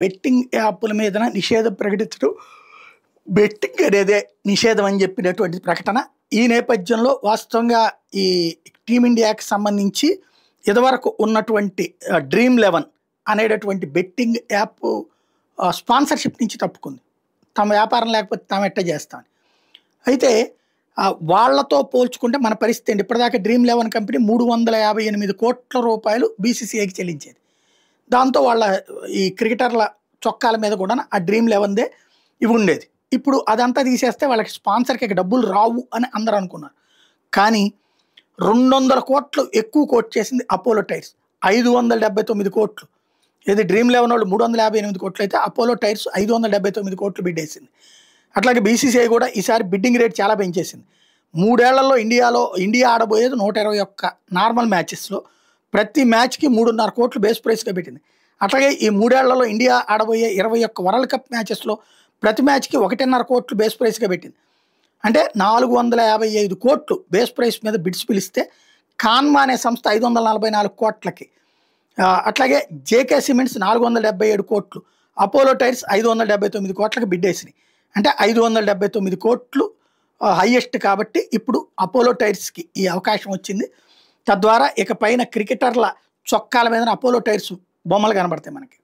Betting యాప్‌ల మీదన నిషేధం ప్రకటించడం, బెట్టింగ్ అనేదే నిషేధం అని చెప్పినటువంటి ప్రకటన. ఈ నేపథ్యంలో వాస్తవంగా ఈ టీమిండియాకి సంబంధించి ఇదివరకు ఉన్నటువంటి డ్రీమ్ 11 అనేటటువంటి బెట్టింగ్ యాప్ స్పాన్సర్‌షిప్ నుంచి తప్పుకుంది. తమ వ్యాపారం లేకపోతే తాము ఎట్టా చేస్తామని. అయితే వాళ్ళతో పోల్చుకుంటే మన పరిస్థితి ఏంటి? ఇప్పటిదాకా డ్రీమ్ 11 కంపెనీ ₹358,00,00,000 బీసీసీఐకి చెల్లించేది. దాంతో వాళ్ళ ఈ క్రికెటర్ల చొక్కాల మీద కూడా ఆ డ్రీమ్ 11దే ఇవి ఉండేది. ఇప్పుడు అదంతా తీసేస్తే వాళ్ళకి స్పాన్సర్‌కి ఇక డబ్బులు రావు అని అందరూ అనుకున్నారు. కానీ 200 కోట్లు ఎక్కువ కోట్ చేసింది అపోలో టైర్స్. 579 కోట్లు. ఏది డ్రీమ్ 11 వాళ్ళు 358 కోట్లు అయితే అపోలో టైర్స్ 579 కోట్లు బిడ్ వేసింది. అట్లాగే బీసీసీఐ కూడా ఈసారి బిడ్డింగ్ రేట్ చాలా పెంచేసింది. 3 ఏళ్లలో ఇండియా ఆడబోయేది 121 నార్మల్ మ్యాచెస్‌లో ప్రతి మ్యాచ్‌కి 3.5 కోట్లు బేస్ ప్రైస్‌గా పెట్టింది. అట్లాగే ఈ 3 ఏళ్లలో ఇండియా ఆడబోయే 21 వరల్డ్ కప్ మ్యాచెస్‌లో ప్రతి మ్యాచ్‌కి 1.5 కోట్లు బేస్ ప్రైస్‌గా పెట్టింది. అంటే 455 కోట్లు బేస్ ప్రైస్ మీద బిడ్స్ పిలిస్తే కాన్మా అనే సంస్థ 544 కోట్లకి, అట్లాగే జేకే సిమెంట్స్ 477 కోట్లు, అపోలో టైర్స్ 579 కోట్లకి బిడ్ వేసినాయి. అంటే 579 కోట్లు హైయెస్ట్. కాబట్టి ఇప్పుడు అపోలో టైర్స్కి ఈ అవకాశం వచ్చింది. తద్వారా ఇక పైన క్రికెటర్ల చొక్కాల మీద అపోలో టైర్స్ బొమ్మలు కనబడతాయి మనకి.